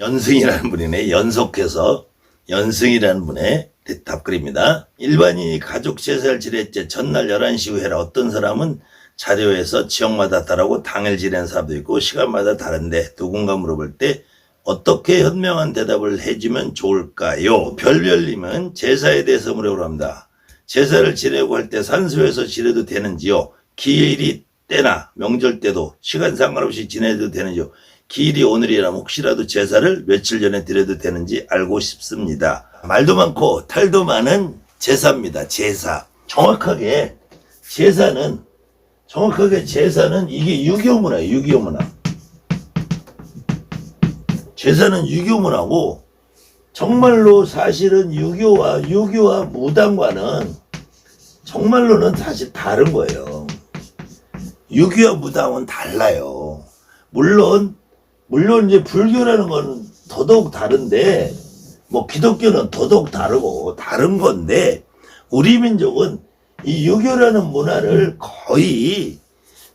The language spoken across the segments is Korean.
연승이라는 분이네. 연속해서 연승이라는 분의 답글입니다. 일반인이 가족 제사를 지낼 때 전날 11시 후에라. 어떤 사람은 자료에서 지역마다 다르고 당일 지내는 사람도 있고 시간마다 다른데 누군가 물어볼 때 어떻게 현명한 대답을 해주면 좋을까요? 별별님은 제사에 대해서 물어보려 합니다. 제사를 지내고 할 때 산소에서 지내도 되는지요? 기일이 때나 명절 때도 시간 상관없이 지내도 되는지요? 기일이 오늘이라면 혹시라도 제사를 며칠 전에 드려도 되는지 알고 싶습니다. 말도 많고 탈도 많은 제사입니다. 제사. 정확하게 제사는 이게 유교문화예요. 유교문화. 제사는 유교문화고 정말로 사실은 유교와 무당과는 정말로는 사실 다른 거예요. 유교와 무당은 달라요. 물론 이제 불교라는 건 더더욱 다른데 뭐 기독교는 더더욱 다르고 다른 건데 우리 민족은 이 유교라는 문화를 거의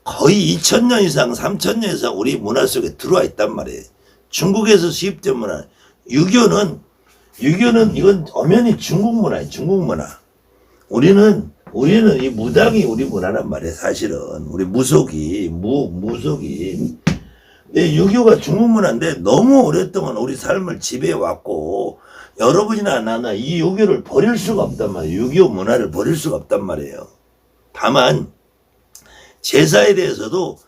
2000년 이상 3000년 이상 우리 문화 속에 들어와 있단 말이에요. 중국에서 수입된 문화. 유교는 이건 엄연히 중국 문화예요. 중국 문화. 우리는 이 무당이 우리 문화란 말이에요. 사실은 우리 무속이. 근데 유교가 중국 문화인데 너무 오랫동안 우리 삶을 지배해왔고 여러분이나 나나 이 유교를 버릴 수가 없단 말이에요. 유교 문화를 버릴 수가 없단 말이에요. 다만 제사에 대해서도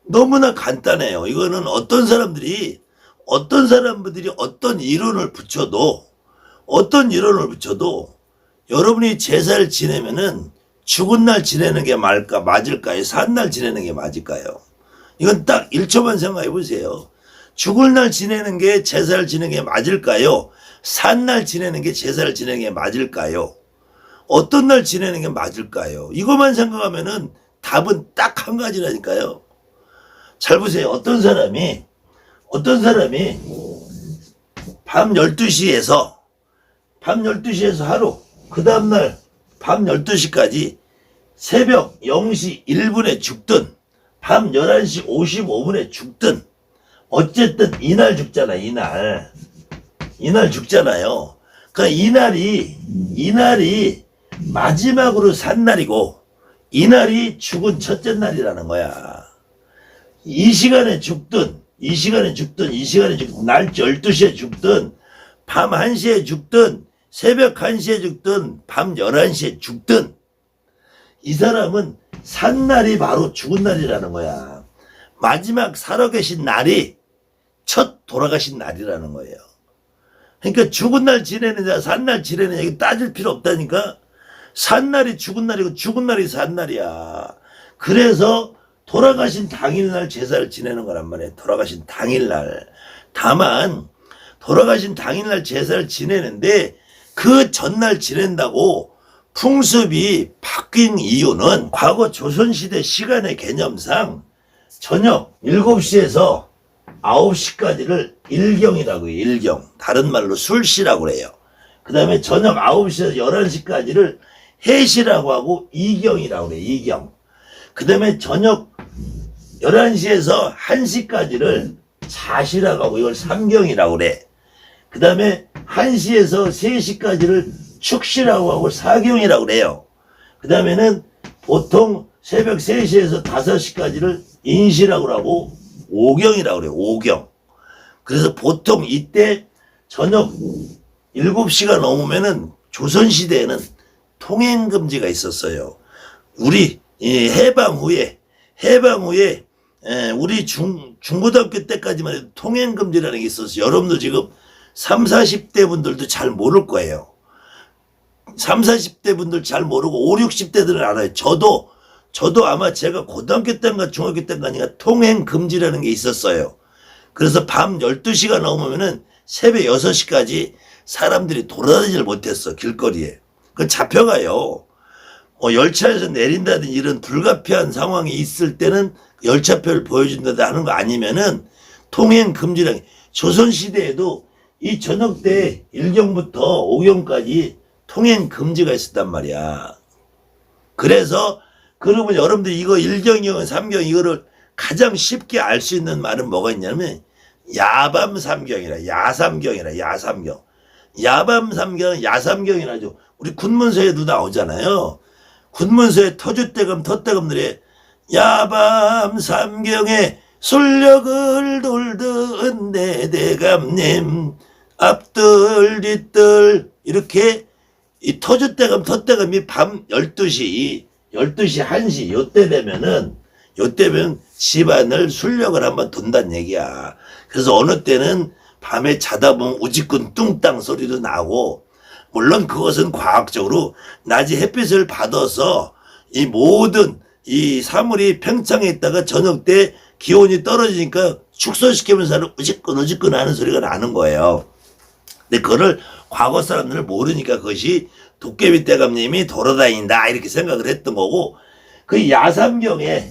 너무나 간단해요. 이거는 어떤 사람들이 어떤 이론을 붙여도 여러분이 제사를 지내면은 죽은 날 지내는 게 맞을까요? 산 날 지내는 게 맞을까요? 이건 딱 1초만 생각해 보세요. 죽을 날 지내는 게 제사를 지내는 게 맞을까요? 산 날 지내는 게 제사를 지내는 게 맞을까요? 어떤 날 지내는 게 맞을까요? 이것만 생각하면은 답은 딱 한 가지라니까요. 잘 보세요. 어떤 사람이 밤 12시에서 하루, 그 다음날 밤 12시까지 새벽 0시 1분에 죽든 밤 11시 55분에 죽든 어쨌든 이날 죽잖아. 이날 죽잖아요. 그러니까 이날이 마지막으로 산 날이고 이날이 죽은 첫째 날이라는 거야. 이 시간에 죽든 날 12시에 죽든 밤 1시에 죽든 새벽 1시에 죽든 밤 11시에 죽든 이 사람은 산 날이 바로 죽은 날이라는 거야. 마지막 살아계신 날이 첫 돌아가신 날이라는 거예요. 그러니까 죽은 날 지내느냐 산 날 지내느냐 이게 따질 필요 없다니까. 산 날이 죽은 날이고 죽은 날이 산 날이야. 그래서 돌아가신 당일날 제사를 지내는 거란 말이에요. 돌아가신 당일날. 다만 돌아가신 당일날 제사를 지내는데 그 전날 지낸다고 풍습이 바뀐 이유는 과거 조선시대 시간의 개념상 저녁 7시에서 9시까지를 일경이라고 해요. 일경. 다른 말로 술시라고 그래요. 그 다음에 저녁 9시에서 11시까지를 해시라고 하고 이경이라고 그래요. 이경. 그 다음에 저녁 11시에서 1시까지를 자시라고 하고 이걸 삼경이라고 그래. 그 다음에 1시에서 3시까지를 축시라고 하고 사경이라고 그래요. 그 다음에는 보통 새벽 3시에서 5시까지를 인시라고 하고 오경이라고 그래요. 오경. 그래서 보통 이때 저녁 7시가 넘으면은 조선시대에는 통행금지가 있었어요. 우리 해방 후에 우리 중고등학교 때까지만 해도 통행금지라는 게 있었어요. 여러분도 지금 30, 40대 분들도 잘 모를 거예요. 30, 40대 분들 잘 모르고 50, 60대들은 알아요. 저도 아마 제가 고등학교 때인가 중학교 때인가 통행금지라는 게 있었어요. 그래서 밤 12시가 넘으면은 새벽 6시까지 사람들이 돌아다니질 못했어. 길거리에. 그 잡혀가요. 열차에서 내린다든지 이런 불가피한 상황이 있을 때는 열차표를 보여준다든지 하는 거 아니면은 통행금지라는 게 조선시대에도 이 저녁 때 1경부터 5경까지 통행금지가 있었단 말이야. 그래서 그러면 여러분들 이거 1경, 2경, 3경 이거를 가장 쉽게 알 수 있는 말은 뭐가 있냐면 야밤삼경이라, 야삼경이라, 야삼경. 야밤삼경, 야삼경이라죠. 우리 군문서에도 나오잖아요. 군문서에 터줏대감, 텄대감들의 야밤삼경에 술력을 돌던 내 대감님 앞들 뒤들 이렇게 이 터줏대감, 텄대감이 밤 12시, 12시, 1시 요때 되면은 요때면 집안을 술력을 한번 돈다는 얘기야. 그래서 어느 때는 밤에 자다 보면 우지꾼 뚱땅 소리도 나고, 물론 그것은 과학적으로 낮에 햇빛을 받아서 이 모든 이 사물이 평창에 있다가 저녁 때 기온이 떨어지니까 축소시키면서 우지끈 하는 소리가 나는 거예요. 근데 그거를 과거 사람들은 모르니까 그것이 도깨비 대감님이 돌아다닌다 이렇게 생각을 했던 거고, 그 야삼경에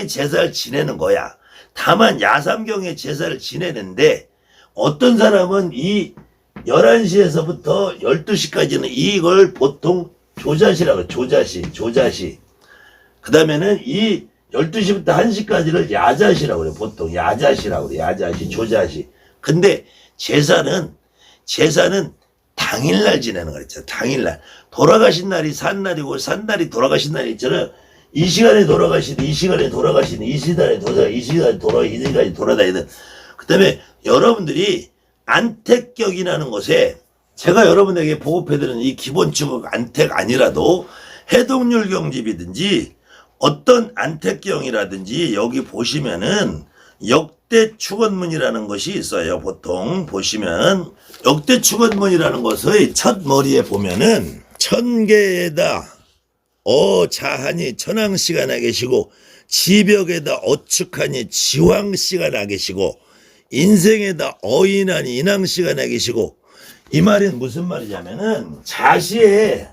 제사를 지내는 거야. 다만 야삼경에 제사를 지내는데 어떤 사람은 이 11시에서부터 12시까지는 이걸 보통 조자시라고 해요. 조자시. 그 다음에는 이 12시부터 1시까지를 야자시라고 그래요. 보통 야자시라고 그래요. 야자시, 조자시. 근데 제사는 당일날 지내는 거 있잖아요. 당일날. 돌아가신 날이 산날이고 산날이 돌아가신 날이 있잖아요. 이 시간에 돌아가시는, 이 시간에 돌아가시는, 이 시간에 돌아다니는. 그 다음에 여러분들이 안택격이라는 곳에 제가 여러분에게 보급해드리는 이 기본축 안택 아니라도 해동률경집이든지 어떤 안택경이라든지 여기 보시면은 역대축원문이라는 것이 있어요. 보통 보시면 역대축원문이라는 것의 첫 머리에 보면은 천계에다 자하니 천왕씨가 나 계시고 지벽에다 어축하니 지왕씨가 나 계시고 인생에다 어인하니 인왕씨가 나 계시고, 이 말은 무슨 말이냐면은 자시에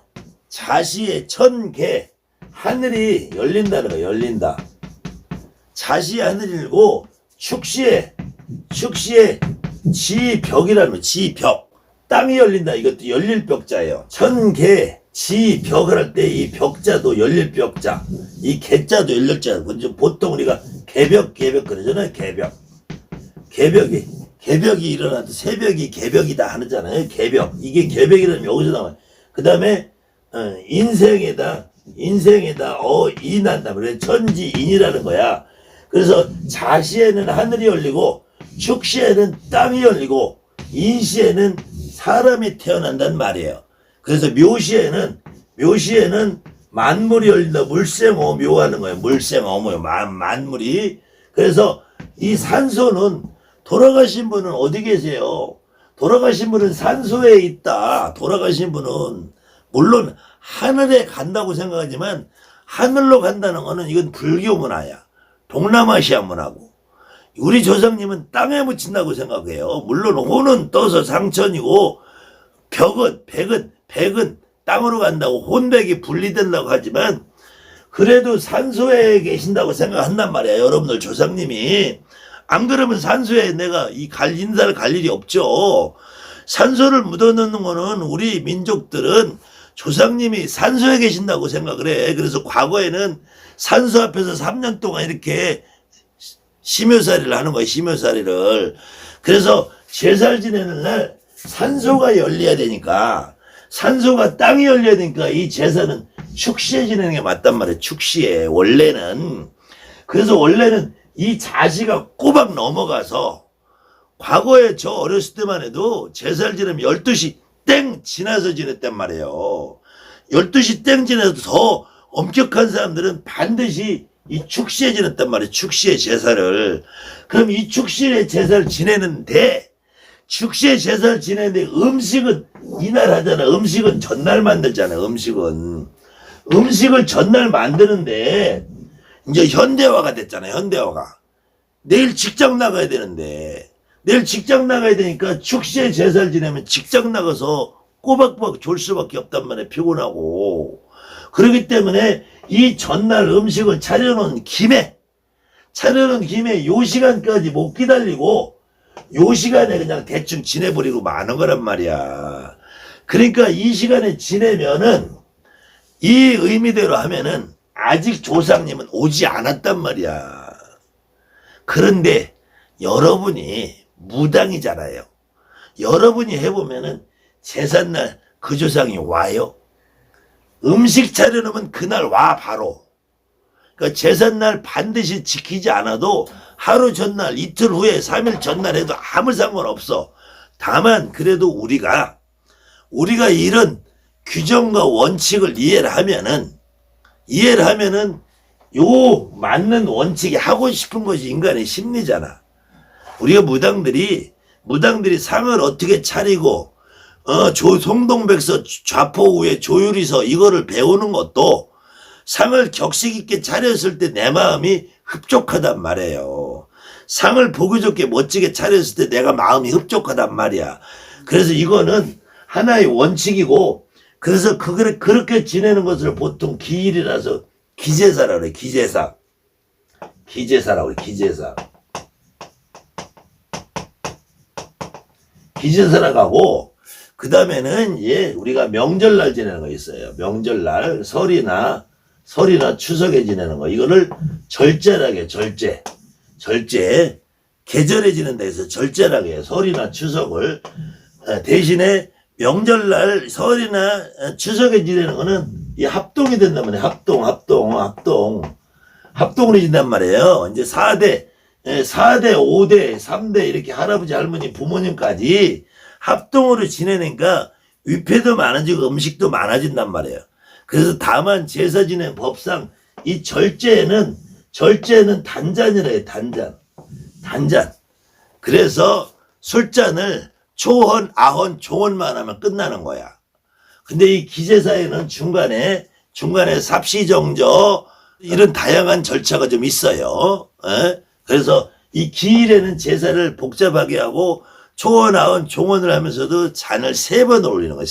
천개 하늘이 열린다는 거예요. 열린다. 자시에 하늘이 열리고 축시에 지벽이라는 거예요. 지벽. 땅이 열린다. 이것도 열릴 벽자예요. 천개 지벽을 할 때 이 벽자도 열릴 벽자, 이 개자도 열릴 자. 보통 우리가 개벽 그러잖아요. 개벽이 일어나도 새벽이 개벽이다 하잖아요. 개벽. 이게 개벽이라면 여기서 나와요. 그 다음에 인생에다 인한다. 그래 천지인이라는 거야. 그래서 자시에는 하늘이 열리고 축시에는 땅이 열리고 인시에는 사람이 태어난다는 말이에요. 그래서 묘시에는 만물이 열린다. 물생어 묘하는 거예요. 물생어묘 만물이. 그래서 이 산소는 돌아가신 분은 어디 계세요? 돌아가신 분은 산소에 있다. 돌아가신 분은 물론 하늘에 간다고 생각하지만 하늘로 간다는 거는 이건 불교 문화야. 동남아시아 문화고. 우리 조상님은 땅에 묻힌다고 생각해요. 물론 혼은 떠서 상천이고 백은 땅으로 간다고 혼백이 분리된다고 하지만 그래도 산소에 계신다고 생각한단 말이야. 여러분들 조상님이. 안 그러면 산소에 내가 인사를 갈 일이 없죠. 산소를 묻어놓는 거는 우리 민족들은 조상님이 산소에 계신다고 생각을 해. 그래서 과거에는 산소 앞에서 3년 동안 이렇게 심효살이를 하는 거야. 심효살이를. 그래서 제사를 지내는 날 산소가 열려야 되니까, 산소가 땅이 열려야 되니까 이 제사는 축시에 지내는 게 맞단 말이에요. 축시에. 원래는. 그래서 원래는 이 자시가 꼬박 넘어가서, 과거에 저 어렸을 때만 해도 제사를 지내면 12시 땡 지나서 지냈단 말이에요. 12시 땡 지나서 더 엄격한 사람들은 반드시 이 축시에 지냈단 말이에요. 축시의 제사를. 그럼 이 축시의 제사를 지내는데 음식은 이날 하잖아. 음식은 전날 만들잖아. 음식을 전날 만드는데 이제 현대화가 됐잖아요. 현대화가. 내일 직장 나가야 되는데, 내일 직장 나가야 되니까 축시에 제사를 지내면 직장 나가서 꼬박꼬박 졸 수밖에 없단 말이에요. 피곤하고. 그렇기 때문에 이 전날 음식을 차려놓은 김에 요 시간까지 못 기다리고 요 시간에 그냥 대충 지내버리고 마는 거란 말이야. 그러니까 이 시간에 지내면은, 이 의미대로 하면은 아직 조상님은 오지 않았단 말이야. 그런데 여러분이 무당이잖아요. 여러분이 해보면은 제삿날 그 조상이 와요. 음식 차려놓으면 그날 와 바로. 그러니까 제삿날 반드시 지키지 않아도 하루 전날, 이틀 후에, 3일 전날 해도 아무 상관없어. 다만 그래도 우리가 이런 규정과 원칙을 이해를 하면은 요 맞는 원칙이 하고 싶은 것이 인간의 심리잖아. 우리가 무당들이 상을 어떻게 차리고 송동백서 좌포우에 조유리서 이거를 배우는 것도 상을 격식 있게 차렸을 때 내 마음이 흡족하단 말이에요. 상을 보기 좋게 멋지게 차렸을 때 내가 마음이 흡족하단 말이야. 그래서 이거는 하나의 원칙이고, 그래서 그렇게 지내는 것을 보통 기일이라서 기제사라고 그래. 기제사라고 그래. 기제사라고 하고, 그 다음에는 우리가 명절날 지내는 거 있어요. 명절날 설이나 추석에 지내는 거, 이거를 절제라게. 절제 계절에 지낸다 해서 절제라게 설이나 추석을. 대신에 명절날 설이나 추석에 지내는 거는 이 합동이 된단 말이에요. 합동으로 진단 말이에요. 이제 4대 5대 3대 이렇게 할아버지 할머니 부모님까지 합동으로 지내니까 위패도 많아지고 음식도 많아진단 말이에요. 그래서 다만 제사 지낸 법상 이 절제는 단잔이라 해요. 단잔. 그래서 술잔을 초헌, 아헌, 종헌만 하면 끝나는 거야. 근데 이 기제사에는 중간에 삽시정저 이런 다양한 절차가 좀 있어요. 그래서 이 기일에는 제사를 복잡하게 하고 초헌, 아헌, 종헌을 하면서도 잔을 3번 올리는 거예요.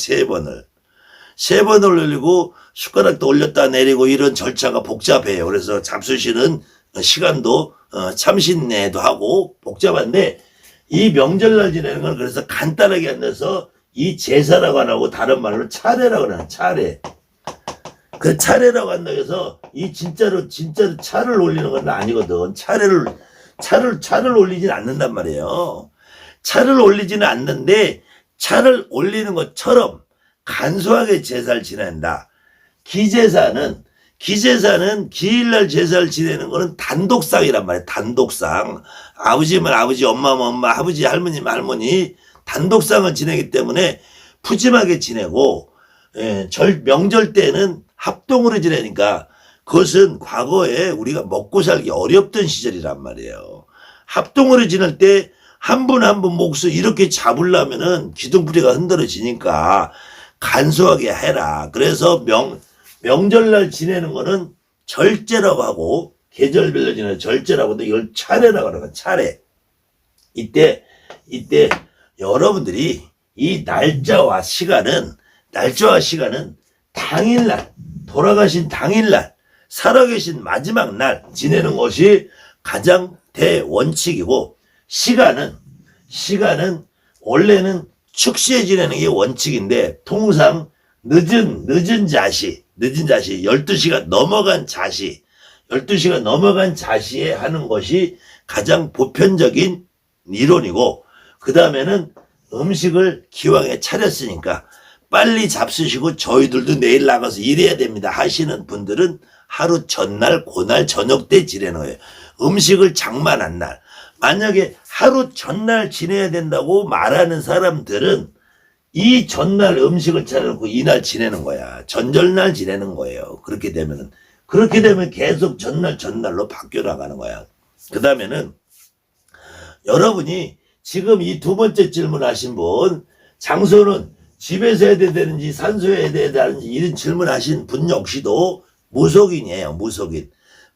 3번을 올리고 숟가락도 올렸다 내리고 이런 절차가 복잡해요. 그래서 잡수시는 시간도 참신내도 하고 복잡한데, 이 명절날 지내는 건 그래서 간단하게 앉아서 이 제사라고 안 하고 다른 말로 차례라고 하는 차례. 그 차례라고 한다고 해서 이 진짜로 차를 올리는 건 아니거든. 차를 올리진 않는단 말이에요. 차를 올리지는 않는데 차를 올리는 것처럼 간소하게 제사를 지낸다. 기일날 기일날 제사를 지내는 거는 단독상이란 말이에요. 단독상. 아버지면 아버지, 엄마면 엄마, 아버지, 할머니면 할머니, 단독상을 지내기 때문에 푸짐하게 지내고, 명절 때는 합동으로 지내니까 그것은 과거에 우리가 먹고 살기 어렵던 시절이란 말이에요. 합동으로 지낼 때 한 분 한 분 몫을 이렇게 잡으려면은 기둥뿌리가 흔들어지니까 간소하게 해라. 그래서 명절날 지내는 거는 절제라고 하고, 계절별로 지내는 절제라고 하는데 이걸 차례라고 하는 거야. 차례. 이때 여러분들이 이 날짜와 시간은 당일날, 돌아가신 당일날, 살아계신 마지막 날 지내는 것이 가장 대원칙이고, 시간은 원래는 축시에 지내는 게 원칙인데, 통상 늦은 자시 12시가 넘어간 자시에 하는 것이 가장 보편적인 이론이고, 그 다음에는 음식을 기왕에 차렸으니까 빨리 잡수시고 저희들도 내일 나가서 일해야 됩니다 하시는 분들은 하루 전날, 그날 저녁 때 지내는 거예요. 음식을 장만한 날. 만약에 하루 전날 지내야 된다고 말하는 사람들은 이 전날 음식을 차려놓고 이날 지내는 거야. 전절날 지내는 거예요. 그렇게 되면 계속 전날로 바뀌어 나가는 거야. 그 다음에는 여러분이 지금 이 두 번째 질문 하신 분, 장소는 집에서 해야 되는지 산소에 해야 되는지 이런 질문 하신 분 역시도 무속인이에요.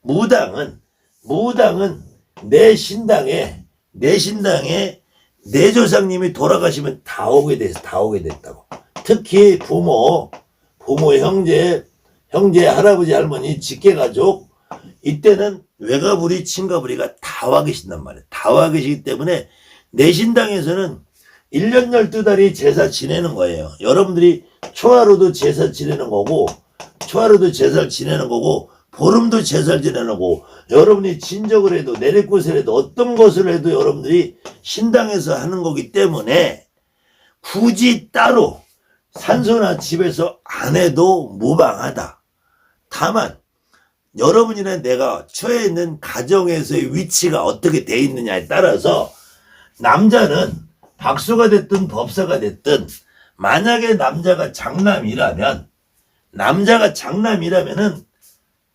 무당은 내 신당에 내 조상님이 돌아가시면 다 오게 됐다고. 특히 부모, 형제, 할아버지, 할머니, 직계가족, 이때는 외가부리, 친가부리가 다 와 계신단 말이에요. 다 와 계시기 때문에 내 신당에서는 1년 12달이 제사 지내는 거예요. 여러분들이 초하루도 제사 지내는 거고, 보름도 제사를 지내고 여러분이 진적을 해도 내리꽃을 해도 어떤 것을 해도 여러분들이 신당에서 하는 거기 때문에 굳이 따로 산소나 집에서 안 해도 무방하다. 다만 여러분이나 내가 처해 있는 가정에서의 위치가 어떻게 돼 있느냐에 따라서 남자는 박수가 됐든 법사가 됐든 만약에 남자가 장남이라면은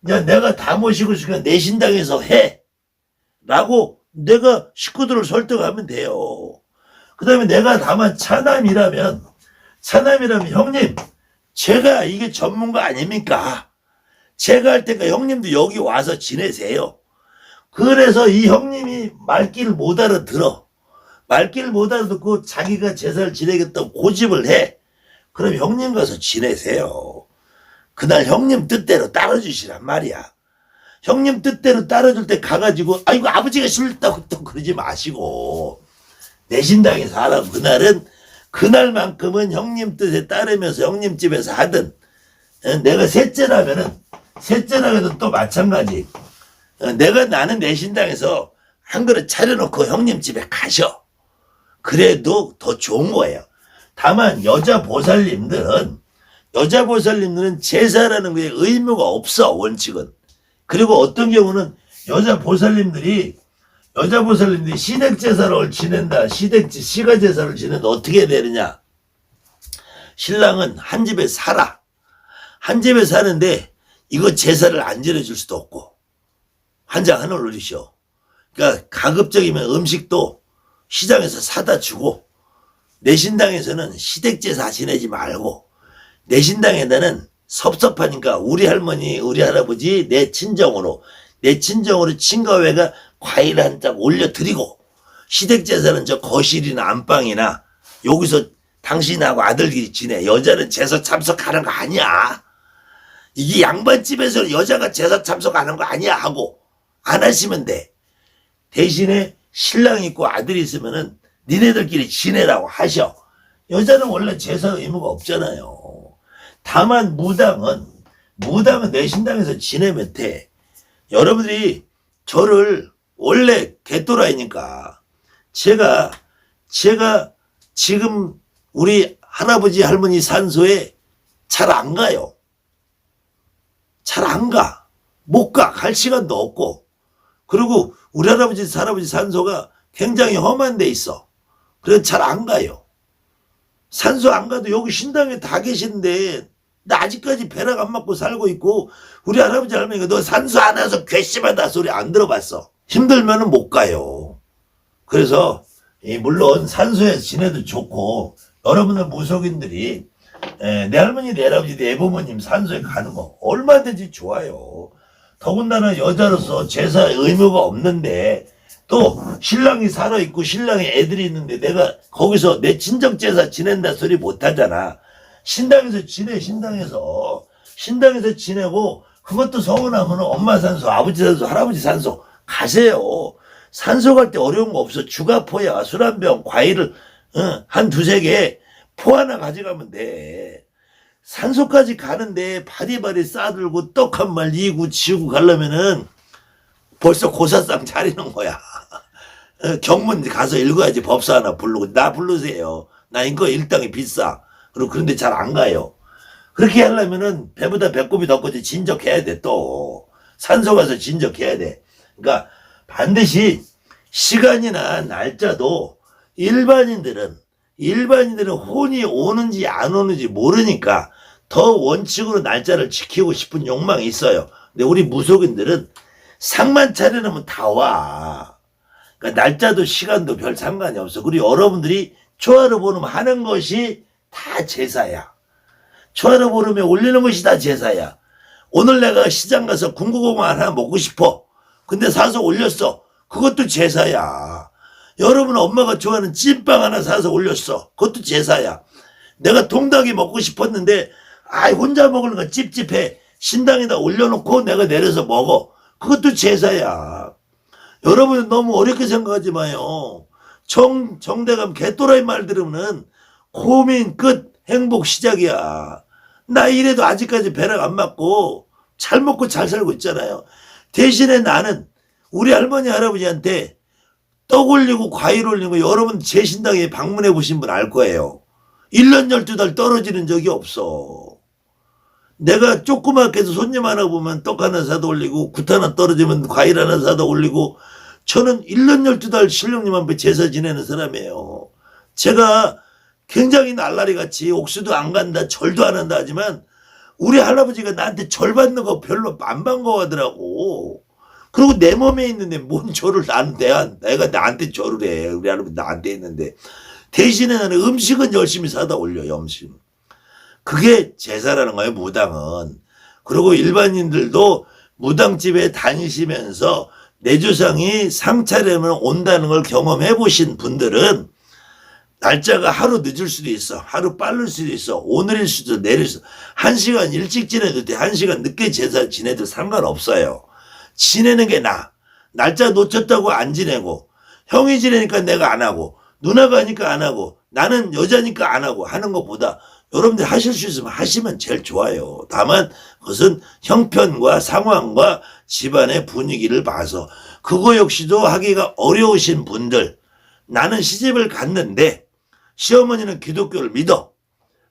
야 내가 다 모시고 있으니까 내 신당에서 해 라고 내가 식구들을 설득하면 돼요. 그 다음에 내가 다만 차남이라면 형님 제가 이게 전문가 아닙니까? 제가 할 테니까 형님도 여기 와서 지내세요. 그래서 이 형님이 말귀를 못 알아들어. 말귀를 못 알아듣고 자기가 제사를 지내겠다고 고집을 해. 그럼 형님 가서 지내세요. 그날 형님 뜻대로 따라주시란 말이야. 형님 뜻대로 따라줄 때 가가지고 아이고 아버지가 싫다고 또 그러지 마시고 내 신당에서 하라고. 그날만큼은 형님 뜻에 따르면서 형님 집에서 하든 내가 셋째라면은 또 마찬가지. 나는 내 신당에서 한 그릇 차려놓고 형님 집에 가셔. 그래도 더 좋은 거예요. 다만 여자 보살님들은 제사라는 거에 의무가 없어, 원칙은. 그리고 어떤 경우는 여자 보살님들이 시댁 제사를 지낸다. 시가 제사를 지낸다. 어떻게 되느냐? 신랑은 한 집에 살아. 한 집에 사는데 이거 제사를 안 지내줄 수도 없고 한장 하늘 올리셔. 그러니까 가급적이면 음식도 시장에서 사다 주고 내 신당에서는 시댁 제사 지내지 말고 내 신당에다는 섭섭하니까 우리 할머니 우리 할아버지 내 친정으로 친가회가 과일 한 짝 올려드리고 시댁 제사는 저 거실이나 안방이나 여기서 당신하고 아들끼리 지내. 여자는 제사 참석하는 거 아니야. 이게 양반집에서 여자가 제사 참석하는 거 아니야 하고 안 하시면 돼. 대신에 신랑 있고 아들이 있으면은 니네들끼리 지내라고 하셔. 여자는 원래 제사 의무가 없잖아요. 다만 무당은 내 신당에서 지내면 돼. 여러분들이 저를 원래 개또라이니까 제가 지금 우리 할아버지 할머니 산소에 잘 안 가요. 잘 안 가. 못 가. 갈 시간도 없고. 그리고 우리 할아버지 산소가 굉장히 험한 데 있어. 그래서 잘 안 가요. 산소 안 가도 여기 신당에 다 계시는데 나 아직까지 벼락 안 맞고 살고 있고 우리 할아버지 할머니가 너 산소 안 와서 괘씸하다 소리 안 들어봤어. 힘들면은 못 가요. 그래서 물론 산소에서 지내도 좋고 여러분들 무속인들이 내 할머니 내 할아버지 내 부모님 산소에 가는 거 얼마든지 좋아요. 더군다나 여자로서 제사 의무가 없는데 또 신랑이 살아있고 신랑이 애들이 있는데 내가 거기서 내 친정 제사 지낸다 소리 못하잖아. 신당에서 지내. 신당에서 지내고 그것도 서운하면 엄마 산소 아버지 산소 할아버지 산소 가세요. 산소 갈 때 어려운 거 없어. 주가포야 술 한 병 과일을 한 두세 개 포 하나 가져가면 돼. 산소까지 가는데 바리바리 싸들고 떡 한 말 이고 지우고 가려면은 벌써 고사상 차리는 거야. 경문 가서 읽어야지. 법사 하나 부르고 나 부르세요. 나 이거 일당이 비싸. 그리고 그런데 잘 안 가요. 그렇게 하려면은 배보다 배꼽이 더 커지 진적해야 돼. 또 산소 가서 진적해야 돼. 그러니까 반드시 시간이나 날짜도 일반인들은 혼이 오는지 안 오는지 모르니까 더 원칙으로 날짜를 지키고 싶은 욕망이 있어요. 근데 우리 무속인들은 상만 차려놓으면 다 와. 그러니까 날짜도 시간도 별 상관이 없어. 그리고 여러분들이 초하루 보름 하는 것이 다 제사야. 초하루 보름에 올리는 것이 다 제사야. 오늘 내가 시장 가서 군고구마 하나 먹고 싶어. 근데 사서 올렸어. 그것도 제사야. 여러분 엄마가 좋아하는 찐빵 하나 사서 올렸어. 그것도 제사야. 내가 통닭이 먹고 싶었는데 혼자 먹는 거 찝찝해. 신당에다 올려놓고 내가 내려서 먹어. 그것도 제사야. 여러분은 너무 어렵게 생각하지 마요. 정대감 개또라이 말 들으면 고민 끝 행복 시작이야. 나 이래도 아직까지 배락 안 맞고 잘 먹고 잘 살고 있잖아요. 대신에 나는 우리 할머니 할아버지한테 떡 올리고 과일 올리고 여러분 제 신당에 방문해 보신 분 알 거예요. 1년 12달 떨어지는 적이 없어. 내가 조그맣게 해서 손님 하나 보면 떡 하나 사다 올리고 굿 하나 떨어지면 과일 하나 사다 올리고 저는 1년 12달 신령님 앞에 제사 지내는 사람이에요. 제가 굉장히 날라리같이 옥수도 안 간다 절도 안 한다 하지만 우리 할아버지가 나한테 절 받는 거 별로 안 반가워하더라고. 그리고 내 몸에 있는데 뭔 절을 내가 나한테 절을 해. 우리 할아버지 나한테 했는데 대신에 나는 음식은 열심히 사다 올려요. 음식. 그게 제사라는 거예요. 무당은. 그리고 일반인들도 무당집에 다니시면서 내 조상이 상차림을 온다는 걸 경험해 보신 분들은 날짜가 하루 늦을 수도 있어. 하루 빠를 수도 있어. 오늘일 수도 내릴 수도. 1시간 일찍 지내도 돼. 1시간 늦게 제사 지내도 상관없어요. 지내는 게 나아. 날짜 놓쳤다고 안 지내고 형이 지내니까 내가 안 하고 누나가 하니까 안 하고 나는 여자니까 안 하고 하는 것보다 여러분들 하실 수 있으면 하시면 제일 좋아요. 다만 그것은 형편과 상황과 집안의 분위기를 봐서 그거 역시도 하기가 어려우신 분들 나는 시집을 갔는데 시어머니는 기독교를 믿어.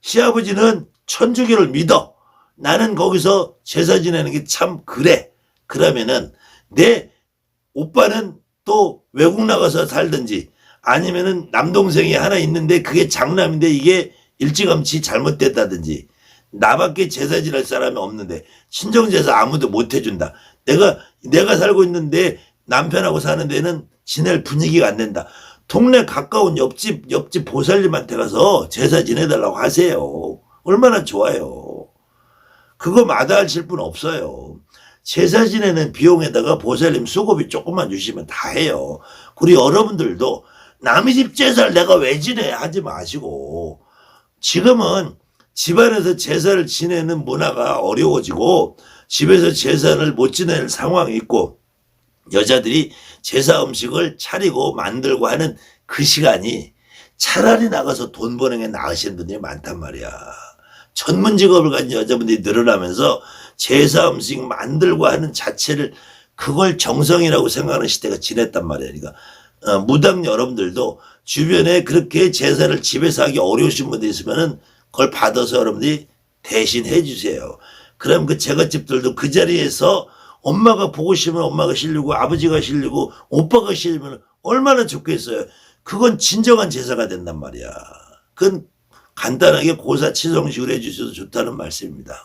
시아버지는 천주교를 믿어. 나는 거기서 제사 지내는 게 참 그래. 그러면은 내 오빠는 또 외국 나가서 살든지 아니면은 남동생이 하나 있는데 그게 장남인데 이게 일찌감치 잘못됐다든지 나밖에 제사 지낼 사람이 없는데 친정제사 아무도 못 해준다. 내가 살고 있는데 남편하고 사는 데는 지낼 분위기가 안 된다. 동네 가까운 옆집 보살님한테 가서 제사 지내달라고 하세요. 얼마나 좋아요. 그거 마다하실 분 없어요. 제사 지내는 비용에다가 보살님 수고비 조금만 주시면 다 해요. 그리고 여러분들도 남의 집 제사를 내가 왜 지내 하지 마시고 지금은 집안에서 제사를 지내는 문화가 어려워지고 집에서 제사를 못 지낼 상황이 있고 여자들이 제사 음식을 차리고 만들고 하는 그 시간이 차라리 나가서 돈 버는 게 나으신 분들이 많단 말이야. 전문 직업을 가진 여자분들이 늘어나면서 제사 음식 만들고 하는 자체를 그걸 정성이라고 생각하는 시대가 지냈단 말이야. 그러니까 무당 여러분들도 주변에 그렇게 제사를 집에서 하기 어려우신 분들 있으면은 그걸 받아서 여러분들이 대신 해주세요. 그럼 그 제갓집들도 그 자리에서 엄마가 보고 싶으면 엄마가 실리고 아버지가 실리고 오빠가 실리면 얼마나 좋겠어요. 그건 진정한 제사가 된단 말이야. 그건 간단하게 고사치성식으로 해주셔도 좋다는 말씀입니다.